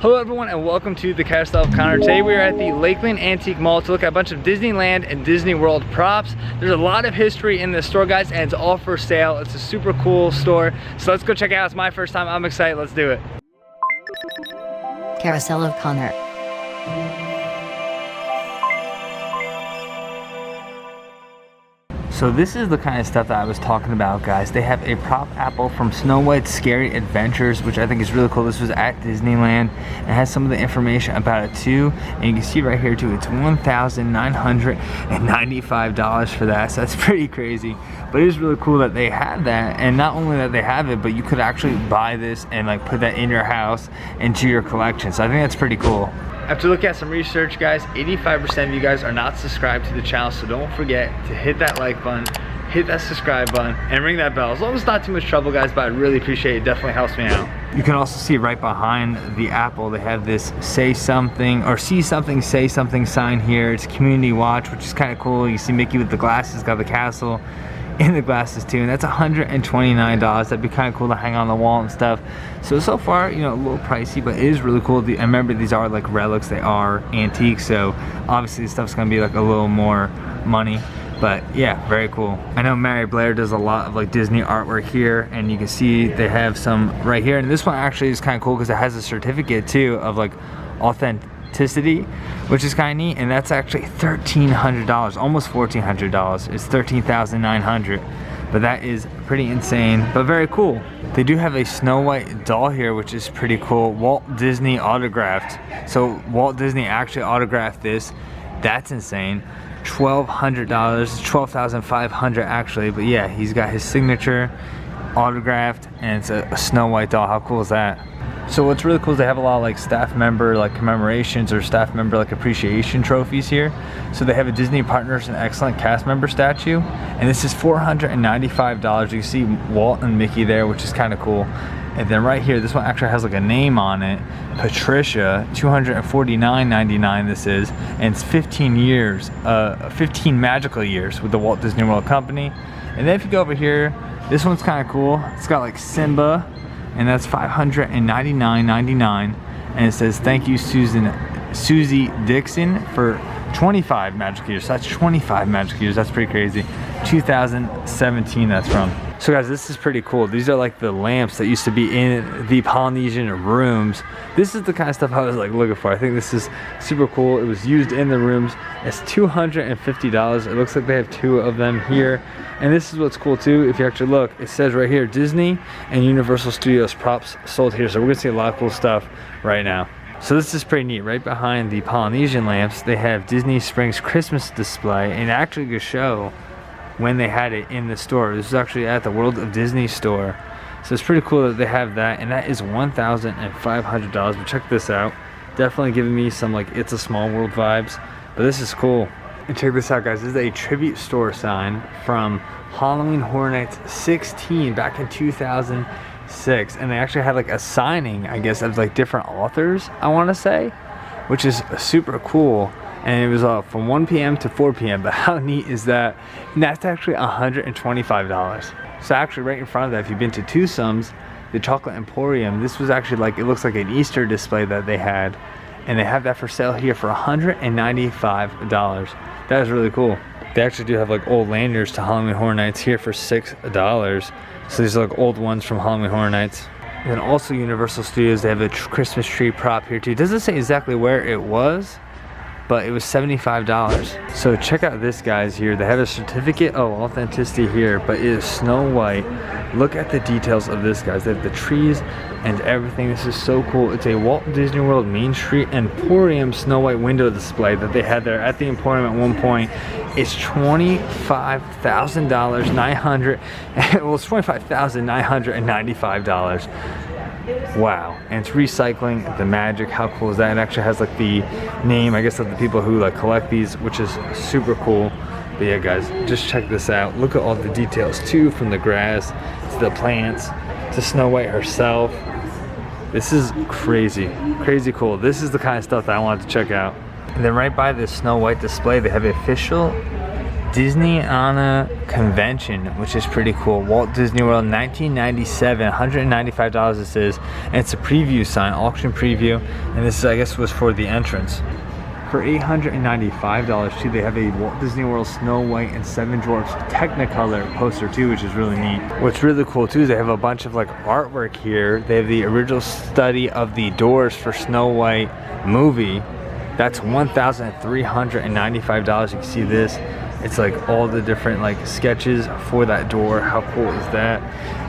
Hello everyone and welcome to the Carousel of Connor. Today we are at the Lakeland Antique Mall to look at a bunch of Disneyland and Disney World props. There's a lot of history in this store, guys, and it's all for sale. It's a super cool store. So let's go check it out. It's my first time. I'm excited. Let's do it. Carousel of Connor. So this is the kind of stuff that I was talking about, guys. They have a prop apple from Snow White's Scary Adventures, which I think is really cool. This was at Disneyland. It has some of the information about it too. And you can see right here too, it's $1,995 for that. So that's pretty crazy. But it is really cool that they have that. And not only that they have it, but you could actually buy this and like put that in your house into your collection. So I think that's pretty cool. After looking at some research, guys, 85% of you guys are not subscribed to the channel, so don't forget to hit that like button, hit that subscribe button, and ring that bell. As long as it's not too much trouble, guys, but I really appreciate it. It definitely helps me out. You can also see right behind the apple, they have this say something or see something, say something sign here. It's community watch, which is kind of cool. You see Mickey with the glasses, got the castle in the glasses too, and that's $129. That'd be kind of cool to hang on the wall and stuff. So far, you know, a little pricey, but it is really cool. I remember these are like relics, they are antiques, so obviously this stuff's gonna be like a little more money, but yeah, very cool. I know Mary Blair does a lot of like Disney artwork here, and you can see they have some right here, and this one actually is kind of cool because it has a certificate too of like authenticity, which is kind of neat, and that's actually $1,300, almost $1,400. It's $13,900, but that is pretty insane, but very cool. They do have a Snow White doll here, which is pretty cool. Walt Disney autographed. So Walt Disney actually autographed this. That's insane. $1,200, $12,500 actually, but yeah, he's got his signature autographed, and it's a Snow White doll. How cool is that? So what's really cool is they have a lot of like staff member like commemorations or staff member like appreciation trophies here. So they have a Disney Partners and Excellent Cast Member statue, and this is $495. You can see Walt and Mickey there, which is kind of cool. And then right here, this one actually has like a name on it, Patricia, $249.99 this is, and it's 15 years, 15 magical years with the Walt Disney World Company. And then if you go over here, this one's kind of cool. It's got like Simba, and that's $599.99, and it says thank you Susie Dixon for 25 magic years. So that's 25 magic years. That's pretty crazy. 2017 that's from. So guys, this is pretty cool. These are like the lamps that used to be in the Polynesian rooms. This is the kind of stuff I was like looking for. I think this is super cool. It was used in the rooms. It's $250. It looks like they have two of them here. And this is what's cool too. If you actually look, it says right here, Disney and Universal Studios props sold here. So we're gonna see a lot of cool stuff right now. So this is pretty neat. Right behind the Polynesian lamps, they have Disney Springs Christmas display, and actually could show when they had it in the store. This is actually at the World of Disney store. So it's pretty cool that they have that, and that is $1,500. But check this out. Definitely giving me some like It's a Small World vibes, but this is cool. And check this out, guys. This is a tribute store sign from Halloween Horror Nights 16 back in 2006, and they actually had like a signing, I guess, of like different authors, I want to say, which is super cool. And it was from 1 p.m. to 4 p.m. But how neat is that? And that's actually $125. So actually right in front of that, if you've been to Twosome's, the Chocolate Emporium, this was actually like, it looks like an Easter display that they had. And they have that for sale here for $195. That is really cool. They actually do have like old lanyards to Halloween Horror Nights here for $6. So these are like old ones from Halloween Horror Nights. And then also Universal Studios, they have a Christmas tree prop here too. It doesn't say exactly where it was, but it was $75. So check out this, guys, here. They have a certificate of authenticity here, but it is Snow White. Look at the details of this, guys. They have the trees and everything. This is so cool. It's a Walt Disney World Main Street Emporium Snow White window display that they had there at the Emporium at one point. It's $25,000, well, it's $25,995. Wow. And it's recycling the magic. How cool is that? It actually has like the name, I guess, of the people who like collect these, which is super cool. But yeah, guys, just check this out. Look at all the details too, from the grass to the plants to Snow White herself. This is crazy cool. This is the kind of stuff that I wanted to check out. And then right by this Snow White display, they have an official Disneyana Convention, which is pretty cool. Walt Disney World 1997, $195 this is, and it's a preview sign, auction preview, and this is, I guess, was for the entrance. For $895 too, they have a Walt Disney World Snow White and Seven Dwarfs Technicolor poster too, which is really neat. What's really cool too is they have a bunch of like artwork here. They have the original study of the doors for Snow White movie. That's $1,395. You can see this. It's like all the different like sketches for that door. How cool is that?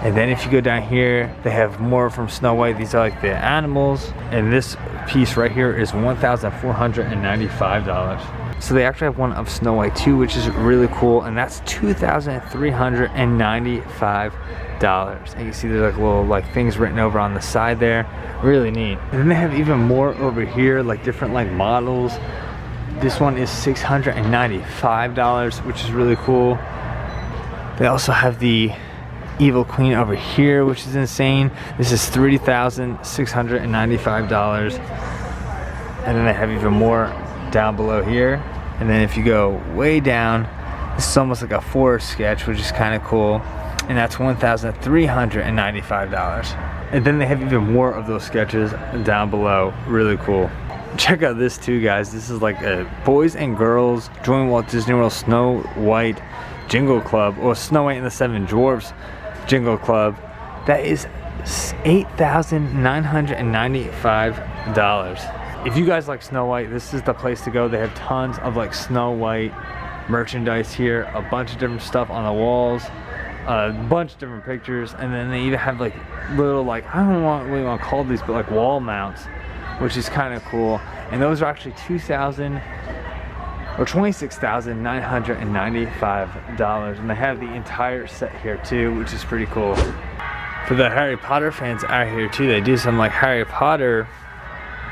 And then if you go down here, they have more from Snow White. These are like the animals. And this piece right here is $1,495. So they actually have one of Snow White too, which is really cool. And that's $2,395. And you see there's like little like things written over on the side there. Really neat. And then they have even more over here, like different like models. This one is $695, which is really cool. They also have the Evil Queen over here, which is insane. This is $3,695. And then they have even more down below here. And then if you go way down, this is almost like a forest sketch, which is kind of cool. And that's $1,395. And then they have even more of those sketches down below. Really cool. Check out this too, guys. This is like a boys and girls join Walt Disney World Snow White Jingle Club, or Snow White and the Seven Dwarfs Jingle Club. That is $8,995. If you guys like Snow White, this is the place to go. They have tons of like Snow White merchandise here, a bunch of different stuff on the walls, a bunch of different pictures, and then they even have like little like, I don't know what you want to call these, but like wall mounts, which is kind of cool. And those are actually $26,995, and they have the entire set here too, which is pretty cool. For the Harry Potter fans out here too, they do some like Harry Potter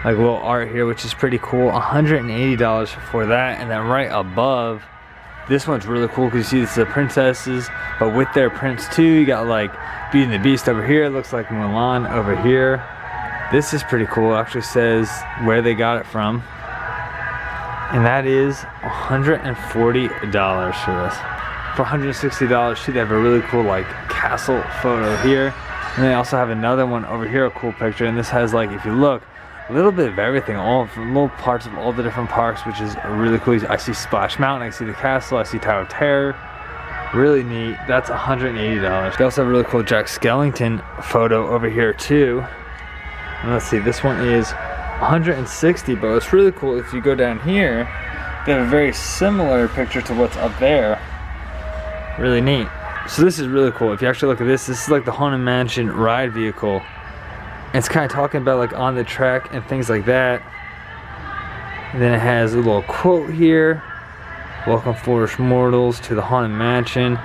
like little art here, which is pretty cool. $180 for that. And then right above, this one's really cool because you see this is the princesses, but with their prince too. You got like Beauty and the Beast over here. It looks like Mulan over here. This is pretty cool. It actually says where they got it from. And that is $140 for this. For $160 too, they have a really cool like castle photo here. And they also have another one over here, a cool picture. And this has like, if you look, a little bit of everything, all from little parts of all the different parks, which is really cool. I see Splash Mountain, I see the castle, I see Tower of Terror. Really neat. That's $180. They also have a really cool Jack Skellington photo over here too. And let's see, this one is $160, but what's really cool, if you go down here, they have a very similar picture to what's up there. Really neat. So this is really cool. If you actually look at this, this is like the Haunted Mansion ride vehicle. And it's kind of talking about like on the track and things like that. And then it has a little quote here. Welcome foolish mortals to the Haunted Mansion.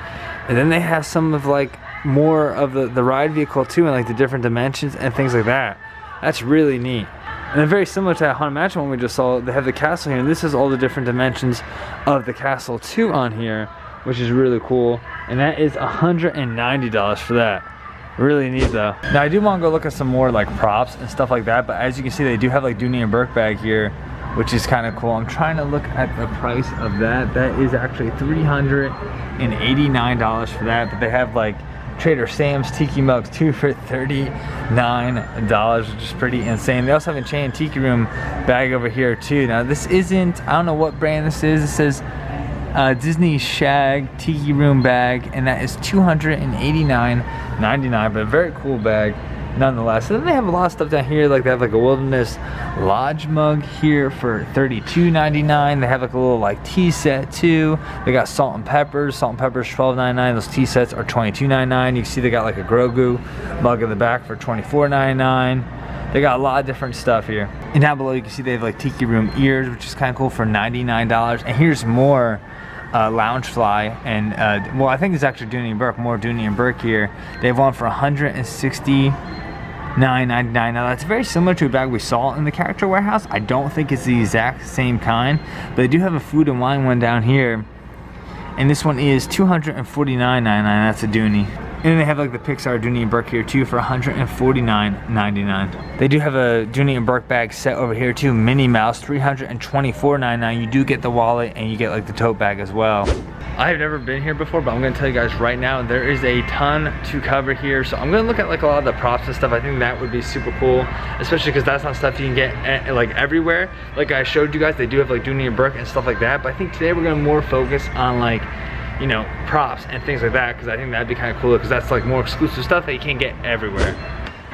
And then they have some of like more of the ride vehicle too, and like the different dimensions and things like that. That's really neat. And then very similar to that Haunted Mansion one we just saw, they have the castle here, and this is all the different dimensions of the castle too on here, which is really cool. And that is $190 for that. Really neat though. Now I do want to go look at some more like props and stuff like that, but as you can see, they do have like Dooney and Burke bag here, which is kind of cool. I'm trying to look at the price of that. That is actually $389 for that, but they have like Trader Sam's Tiki mugs too for $39, which is pretty insane. They also have a Enchanted Tiki Room bag over here too. Now this isn't, I don't know what brand this is. It says Disney Shag Tiki Room bag, and that is $289.99, but a very cool bag nonetheless. And then they have a lot of stuff down here, like they have like a Wilderness Lodge mug here for $32.99. They have like a little like tea set too. They got salt and peppers $12.99. Those tea sets are $22.99. You can see they got like a Grogu mug in the back for $24.99. They got a lot of different stuff here. And down below you can see they have like Tiki Room ears, which is kind of cool, for $99. And here's more loungefly, and well, I think it's actually Dooney and Burke, more Dooney and Burke here. They have one for $169.99. Now that's very similar to a bag we saw in the Character Warehouse. I don't think it's the exact same kind, but they do have a food and wine one down here, and this one is $249.99. That's a Dooney. And then they have like the Pixar Dooney and Burke here too for $149.99. They do have a Dooney and Burke bag set over here too, Minnie Mouse, $324.99. You do get the wallet and you get like the tote bag as well. I have never been here before, but I'm gonna tell you guys right now, there is a ton to cover here. So I'm gonna look at like a lot of the props and stuff. I think that would be super cool, especially because that's not stuff you can get like everywhere. Like I showed you guys, they do have like Dooney and Burke and stuff like that. But I think today we're gonna more focus on like, you know, props and things like that, because I think that'd be kind of cool, because that's like more exclusive stuff that you can't get everywhere.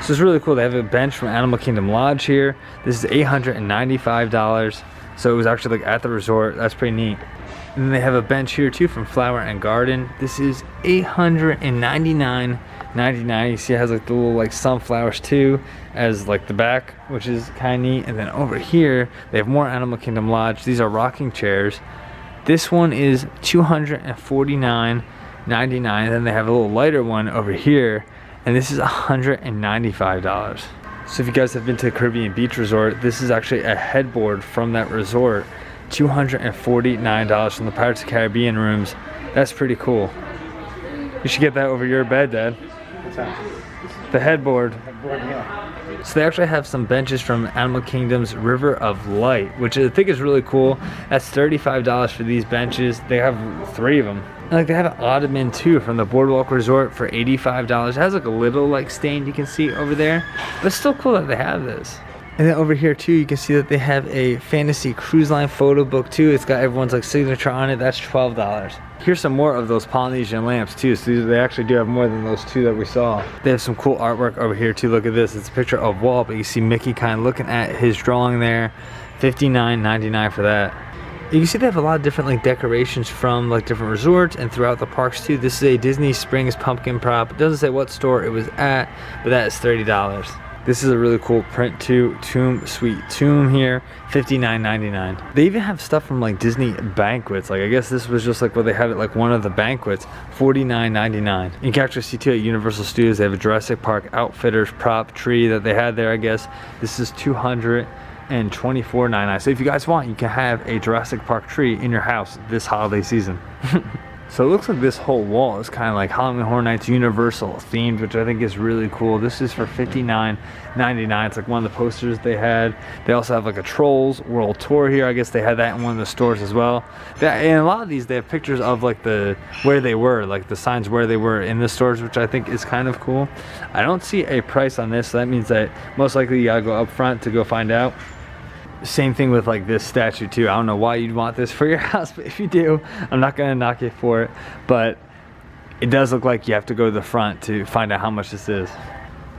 So it's really cool. They have a bench from Animal Kingdom Lodge here. This is $895. So it was actually like at the resort. That's pretty neat. And then they have a bench here too from Flower and Garden. This is $899.99. You see it has like the little like sunflowers too as like the back, which is kind of neat. And then over here they have more Animal Kingdom Lodge. These are rocking chairs. This one is $249.99. Then they have a little lighter one over here, and this is $195. So if you guys have been to the Caribbean Beach Resort, this is actually a headboard from that resort. $249 from the Pirates of the Caribbean rooms. That's pretty cool. You should get that over your bed, Dad. What's that? The headboard. Yeah. So they actually have some benches from Animal Kingdom's River of Light, which I think is really cool. That's $35 for these benches. They have 3 of them. And like they have an ottoman too from the Boardwalk Resort for $85. It has like a little like stain you can see over there, but it's still cool that they have this. And then over here too, you can see that they have a fantasy cruise line photo book too. It's got everyone's like signature on it. That's $12. Here's some more of those Polynesian lamps too. So they actually do have more than those 2 that we saw. They have some cool artwork over here too. Look at this. It's a picture of Walt, but you see Mickey kind of looking at his drawing there. $59.99 for that. You can see they have a lot of different like decorations from like different resorts and throughout the parks too. This is a Disney Springs pumpkin prop. It doesn't say what store it was at, but that is $30. This is a really cool print too. Sweet Tomb here, $59.99. They even have stuff from like Disney banquets. Like I guess this was just like what they had at like one of the banquets, $49.99. You can actually see too at Universal Studios, they have a Jurassic Park Outfitters prop tree that they had there, I guess. This is $224.99. So if you guys want, you can have a Jurassic Park tree in your house this holiday season. So it looks like this whole wall is kind of like Halloween Horror Nights Universal themed, which I think is really cool. This is for $59.99. It's like one of the posters they had. They also have like a Trolls World Tour here. I guess they had that in one of the stores as well. And a lot of these, they have pictures of like where they were, like the signs where they were in the stores, which I think is kind of cool. I don't see a price on this, so that means that most likely you gotta go up front to go find out. Same thing with like this statue too. I don't know why you'd want this for your house, but if you do, I'm not gonna knock you for it, but it does look like you have to go to the front to find out how much this is.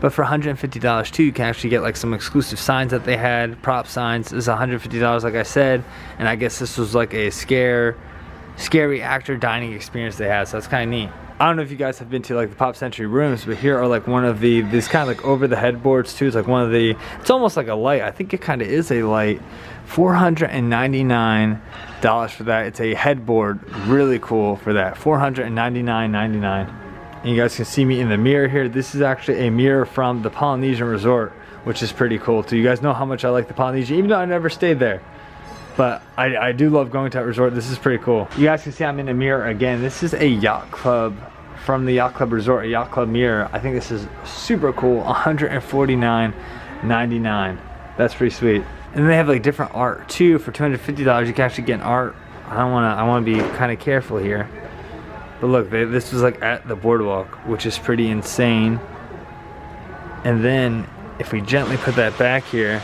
But for $150 too, you can actually get like some exclusive signs that they had, prop signs. This is $150 like I said, and I guess this was like a scary actor dining experience they had, so that's kind of neat. I don't know if you guys have been to like the Pop Century rooms, but here are like one of these kind of like over the headboards too. It's like one of it's almost like a light. I think it kind of is a light. $499 for that. It's a headboard, really cool for that. $499.99. And you guys can see me in the mirror here. This is actually a mirror from the Polynesian Resort, which is pretty cool too. You guys know how much I like the Polynesian, even though I never stayed there. But I do love going to that resort. This is pretty cool. You guys can see I'm in the mirror again. This is a Yacht Club from the Yacht Club Resort, a Yacht Club mirror. I think this is super cool. $149.99. That's pretty sweet. And then they have like different art too. For $250, you can actually get an art. I want to be kind of careful here. But look, this was like at the boardwalk, which is pretty insane. And then if we gently put that back here,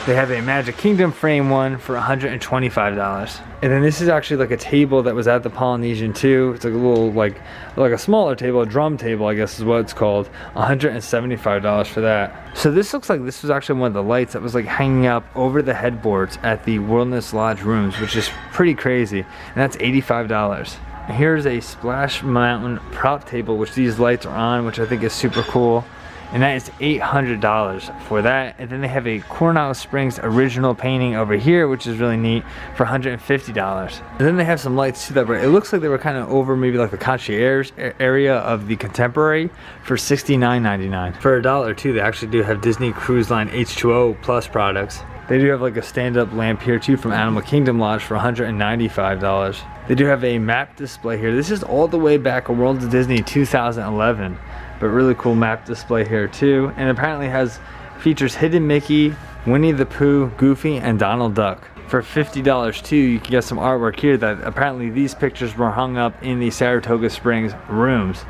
they have a Magic Kingdom frame one for $125. And then this is actually like a table that was at the Polynesian too. It's like a little like a smaller table, a drum table I guess is what it's called. $175 for that. So this looks like this was actually one of the lights that was like hanging up over the headboards at the Wilderness Lodge rooms, which is pretty crazy. And that's $85. Here's a Splash Mountain prop table, which these lights are on, which I think is super cool. And that is $800 for that. And then they have a Coronado Springs original painting over here, which is really neat, for $150. And then they have some lights too that were, it looks like they were kind of over maybe like the concierge area of the Contemporary for $69.99. For $1 too, they actually do have Disney Cruise Line H2O Plus products. They do have like a stand-up lamp here too from Animal Kingdom Lodge for $195. They do have a map display here. This is all the way back at World of Disney 2011. But really cool map display here too, and apparently features Hidden Mickey, Winnie the Pooh, Goofy, and Donald Duck. For $50 too, you can get some artwork here that apparently these pictures were hung up in the Saratoga Springs rooms.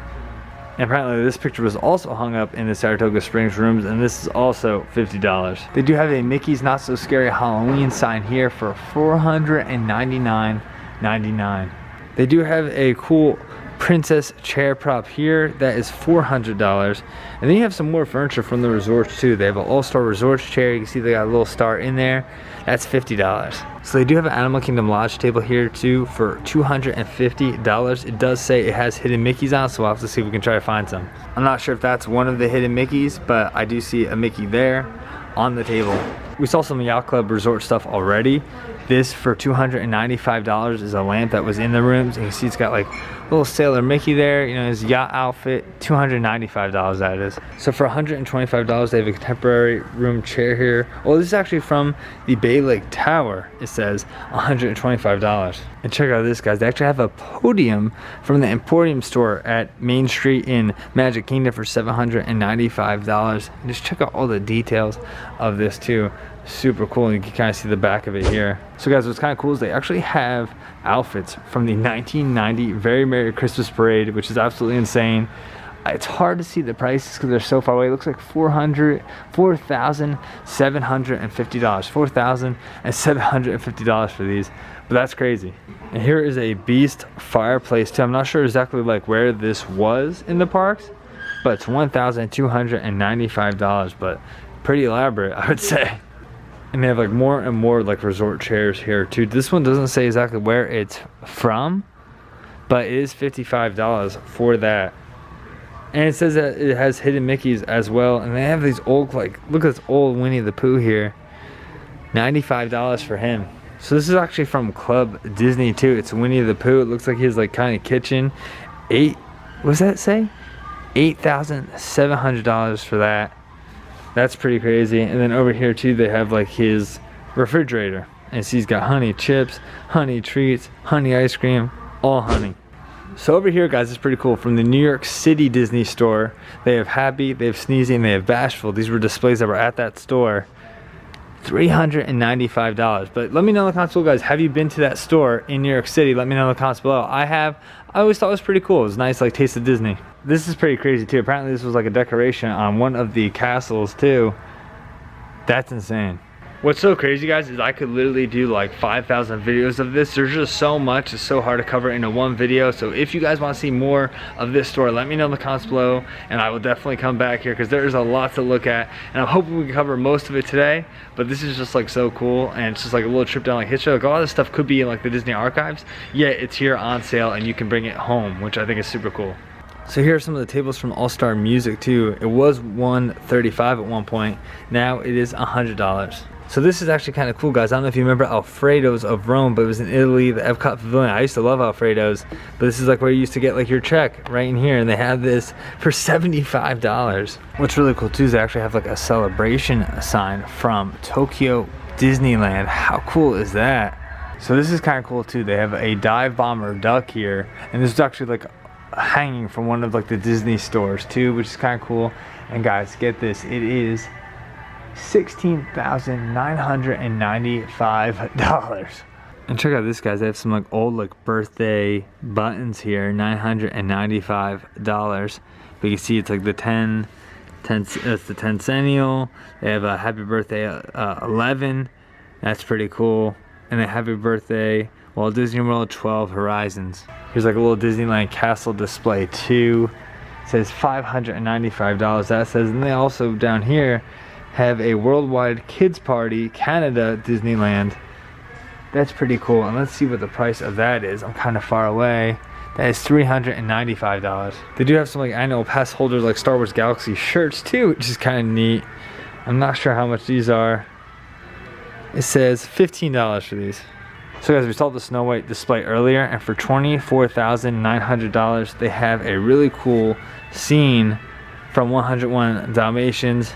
And apparently this picture was also hung up in the Saratoga Springs rooms, and this is also $50. They do have a Mickey's Not So Scary Halloween sign here for $499.99. They do have a cool princess chair prop here that is $400. And then you have some more furniture from the resorts too. They have an all-star resorts chair. You can see they got a little star in there. That's $50. So they do have an Animal Kingdom Lodge table here too for $250. It does say it has hidden Mickeys on, so we'll have to see if we can try to find some. I'm not sure if that's one of the hidden Mickeys, but I do see a Mickey there on the table. We saw some Yacht Club Resort stuff already. This for $295 is a lamp that was in the rooms, and you see it's got like little Sailor Mickey there, you know, his yacht outfit. $295 that is. So for $125 they have a contemporary room chair here. Well, this is actually from the Bay Lake Tower. It says $125. And check out this, guys, they actually have a podium from the Emporium store at Main Street in Magic Kingdom for $795. And just check out all the details of this too. Super cool, and you can kind of see the back of it here. So guys, what's kind of cool is they actually have outfits from the 1990 Very Merry Christmas Parade, which is absolutely insane. It's hard to see the prices because they're so far away. It looks like $4,750. $4,750 for these, but that's crazy. And here is a Beast fireplace too. I'm not sure exactly like where this was in the parks, but it's $1,295, but pretty elaborate, I would say. And they have like more and more like resort chairs here too. This one doesn't say exactly where it's from, but it is $55 for that. And it says that it has hidden Mickeys as well. And they have these old, like, look at this old Winnie the Pooh here. $95 for him. So this is actually from Club Disney too. It's Winnie the Pooh. It looks like his like kind of kitchen. What does that say? $8,700 for that. That's pretty crazy. And then over here too, they have like his refrigerator, and see he's got honey chips, honey treats, honey ice cream, all honey. So over here, guys, it's pretty cool. From the New York City Disney store, they have Happy, they have Sneezy, and they have Bashful. These were displays that were at that store. $395. But let me know in the comments below, guys, have you been to that store in New York City? Let me know in the comments below. I have. I always thought it was pretty cool. It was nice, like Taste of Disney. This is pretty crazy too. Apparently this was like a decoration on one of the castles too. That's insane. What's so crazy, guys, is I could literally do like 5,000 videos of this. There's just so much. It's so hard to cover into one video. So if you guys want to see more of this store, let me know in the comments below, and I will definitely come back here because there is a lot to look at. And I'm hoping we can cover most of it today. But this is just like so cool, and it's just like a little trip down like history. Like a lot of this stuff could be in like the Disney archives. Yet it's here on sale, and you can bring it home, which I think is super cool. So here are some of the tables from All Star Music too. It was $135 at one point. Now it is $100. So this is actually kind of cool, guys. I don't know if you remember Alfredo's of Rome, but it was in Italy, the Epcot Pavilion. I used to love Alfredo's, but this is like where you used to get like your check right in here, and they have this for $75. What's really cool too is they actually have like a celebration sign from Tokyo Disneyland. How cool is that? So this is kind of cool too. They have a dive bomber duck here, and this is actually like hanging from one of like the Disney stores too, which is kind of cool. And guys, get this, it is $16,995. And check out this, guys. They have some like old like birthday buttons here, $995. But you can see it's like the 10 that's the 10 centennial. They have a happy birthday 11. That's pretty cool. And a happy birthday Walt Disney World 12 Horizons. Here's like a little Disneyland castle display too. It says $595. That says, and they also down here have a worldwide kids party, Canada Disneyland. That's pretty cool. And let's see what the price of that is. I'm kind of far away. That is $395. They do have some like annual pass holders like Star Wars Galaxy shirts too, which is kind of neat. I'm not sure how much these are. It says $15 for these. So guys, we saw the Snow White display earlier, and for $24,900 they have a really cool scene from 101 Dalmatians.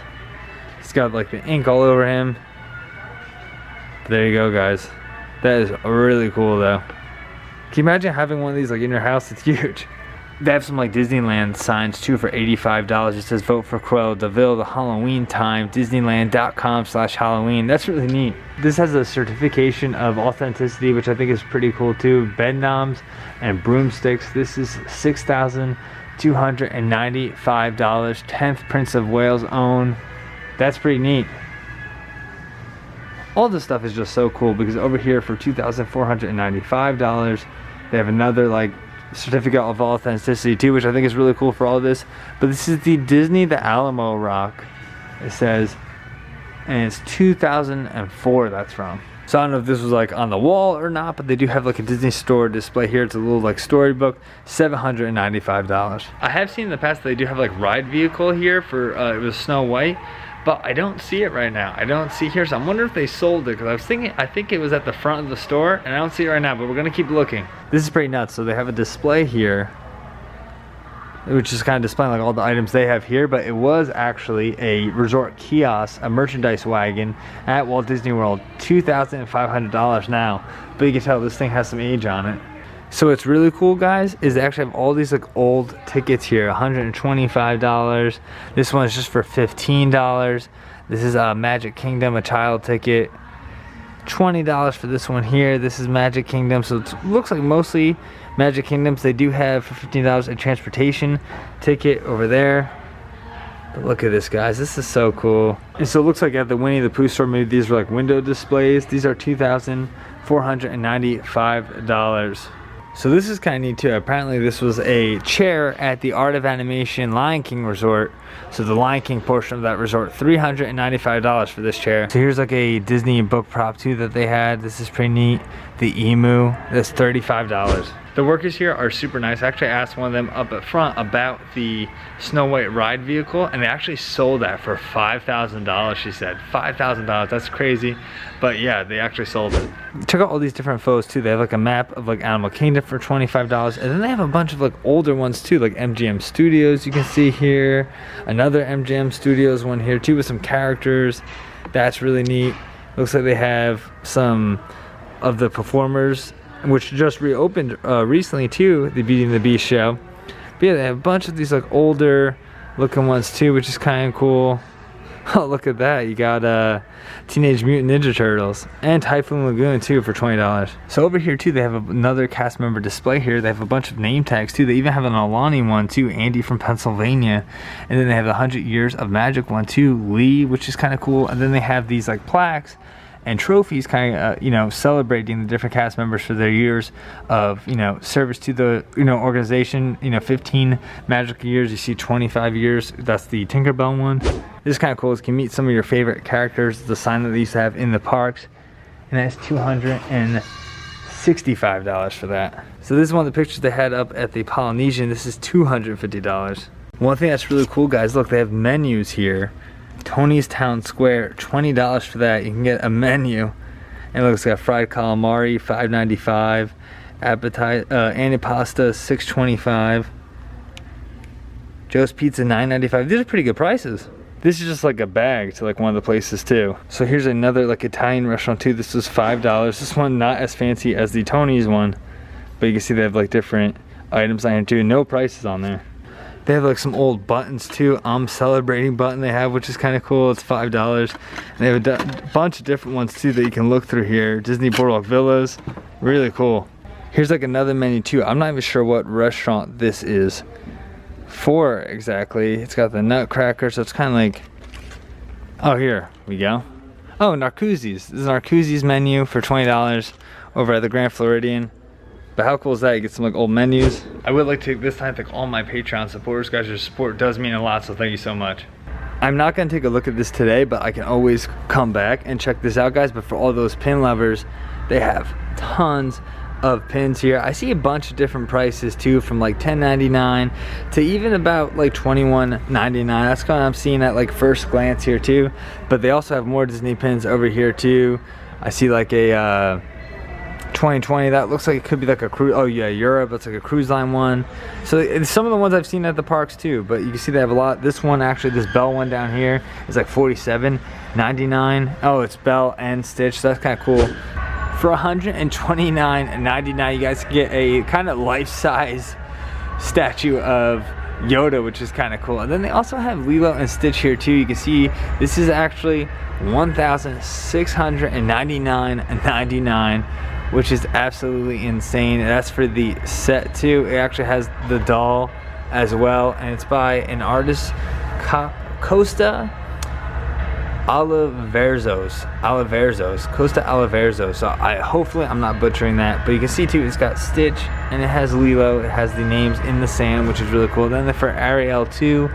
It's got like the ink all over him. There you go, guys. That is really cool though. Can you imagine having one of these like in your house? It's huge. They have some like Disneyland signs too for $85. It says vote for Cruella de Vil, the Halloween time, disneyland.com/Halloween. That's really neat. This has a certification of authenticity, which I think is pretty cool too. Bed knobs and broomsticks. This is $6,295. 10th Prince of Wales own. That's pretty neat. All this stuff is just so cool because over here for $2,495, they have another like certificate of authenticity too, which I think is really cool for all this. But this is the Disney the Alamo rock, it says, and it's 2004 that's from. So I don't know if this was like on the wall or not, but they do have like a Disney store display here. It's a little like storybook, $795. I have seen in the past that they do have like ride vehicle here for it was Snow White, but I don't see it right now. I don't see here, so I'm wondering if they sold it, because I was thinking, I think it was at the front of the store, and I don't see it right now, but we're gonna keep looking. This is pretty nuts. So they have a display here, which is kind of displaying like all the items they have here, but it was actually a resort kiosk, a merchandise wagon at Walt Disney World, $2,500 now, but you can tell this thing has some age on it. So what's really cool, guys, is they actually have all these like old tickets here. $125. This one is just for $15. This is a Magic Kingdom, a child ticket. $20 for this one here. This is Magic Kingdom, so it looks like mostly Magic Kingdoms. They do have for $15 a transportation ticket over there. But look at this, guys. This is so cool. And so it looks like at the Winnie the Pooh store, maybe these were like window displays. These are $2,495. So this is kind of neat too. Apparently this was a chair at the Art of Animation Lion King Resort. So the Lion King portion of that resort, $395 for this chair. So here's like a Disney book prop too that they had. This is pretty neat. The emu, that's $35. The workers here are super nice. I actually asked one of them up at front about the Snow White ride vehicle, and they actually sold that for $5,000, she said. $5,000, that's crazy. But yeah, they actually sold it. Check out all these different photos too. They have like a map of like Animal Kingdom for $25, and then they have a bunch of like older ones too, like MGM Studios you can see here. Another MGM Studios one here too with some characters. That's really neat. Looks like they have some of the performers, which just reopened recently too, the Beauty and the Beast show. But yeah, they have a bunch of these like older looking ones too, which is kind of cool. Oh, look at that. You got Teenage Mutant Ninja Turtles and Typhoon Lagoon too for $20. So over here too, they have another cast member display here. They have a bunch of name tags too. They even have an Alani one too, Andy from Pennsylvania. And then they have the 100 Years of Magic one too, Lee, which is kind of cool. And then they have these like plaques and trophies kind of you know, celebrating the different cast members for their years of, you know, service to the, you know, organization. You know, 15 magical years. You see 25 years, that's the Tinkerbell one. This is kind of cool. You can meet some of your favorite characters. The sign that they used to have in the parks, and that's $265 for that. So this is one of the pictures they had up at the Polynesian. This is $250. One thing that's really cool, guys, look, they have menus here. Tony's Town Square, $20 for that. You can get a menu, and look, it's got fried calamari, $5.95. Antipasta, $6.25. Joe's Pizza, $9.95. These are pretty good prices. This is just like a bag to like one of the places too. So here's another like Italian restaurant too. This was $5. This one not as fancy as the Tony's one, but you can see they have like different items on here too. No prices on there. They have like some old buttons too. I'm celebrating button they have, which is kind of cool. It's $5. And they have a bunch of different ones too that you can look through here. Disney Boardwalk Villas, really cool. Here's like another menu too. I'm not even sure what restaurant this is for exactly. It's got the Nutcracker, so it's kind of like, oh, here we go. Oh, Narcoossee's. This is Narcoossee's menu for $20 over at the Grand Floridian. But how cool is that? You get some like old menus. I would like to take this time to thank all my Patreon supporters, guys. Your support does mean a lot, so thank you so much. I'm not gonna take a look at this today, but I can always come back and check this out, guys. But for all those pin lovers, they have tons of pins here. I see a bunch of different prices too, from like $10.99 to even about like $21.99. That's kind of I'm seeing at like first glance here too. But they also have more Disney pins over here too. I see like a 2020, that looks like it could be like a cruise. Oh yeah, Europe, it's like a cruise line one. So some of the ones I've seen at the parks too, but you can see they have a lot. This one actually, this Belle one down here is like $47.99. Oh, it's Belle and Stitch, so that's kind of cool. For $129.99, you guys can get a kind of life-size statue of Yoda, which is kind of cool. And then they also have Lilo and Stitch here too. You can see this is actually $1,699.99, which is absolutely insane. And that's for the set too. It actually has the doll as well, and it's by an artist, Costa Oliverzos. So hopefully I'm not butchering that, but you can see too, it's got Stitch and it has Lilo. It has the names in the sand, which is really cool. Then for Ariel too,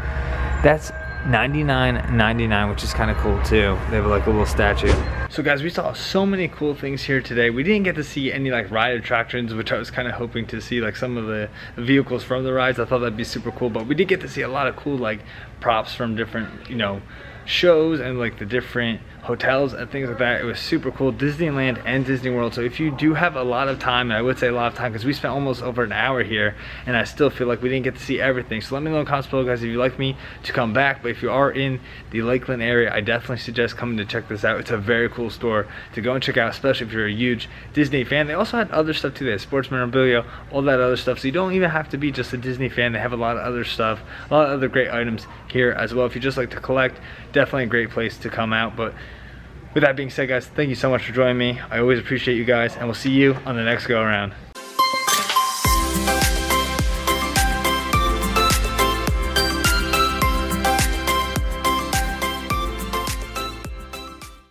that's $99.99, which is kind of cool too. They have like a little statue. So guys, we saw so many cool things here today. We didn't get to see any like ride attractions, which I was kind of hoping to see, like some of the vehicles from the rides. I thought that'd be super cool, but we did get to see a lot of cool like props from different, you know, shows and like the different hotels and things like that. It was super cool. Disneyland and Disney World. So if you do have a lot of time, and I would say a lot of time because we spent almost over an hour here, and I still feel like we didn't get to see everything. So let me know in the comments below, guys, if you'd like me to come back. But if you are in the Lakeland area, I definitely suggest coming to check this out. It's a very cool store to go and check out, especially if you're a huge Disney fan. They also had other stuff too. They had sports memorabilia, all that other stuff. So you don't even have to be just a Disney fan. They have a lot of other stuff, a lot of other great items here as well. If you just like to collect, definitely a great place to come out. But with that being said, guys, thank you so much for joining me. I always appreciate you guys, and we'll see you on the next go around.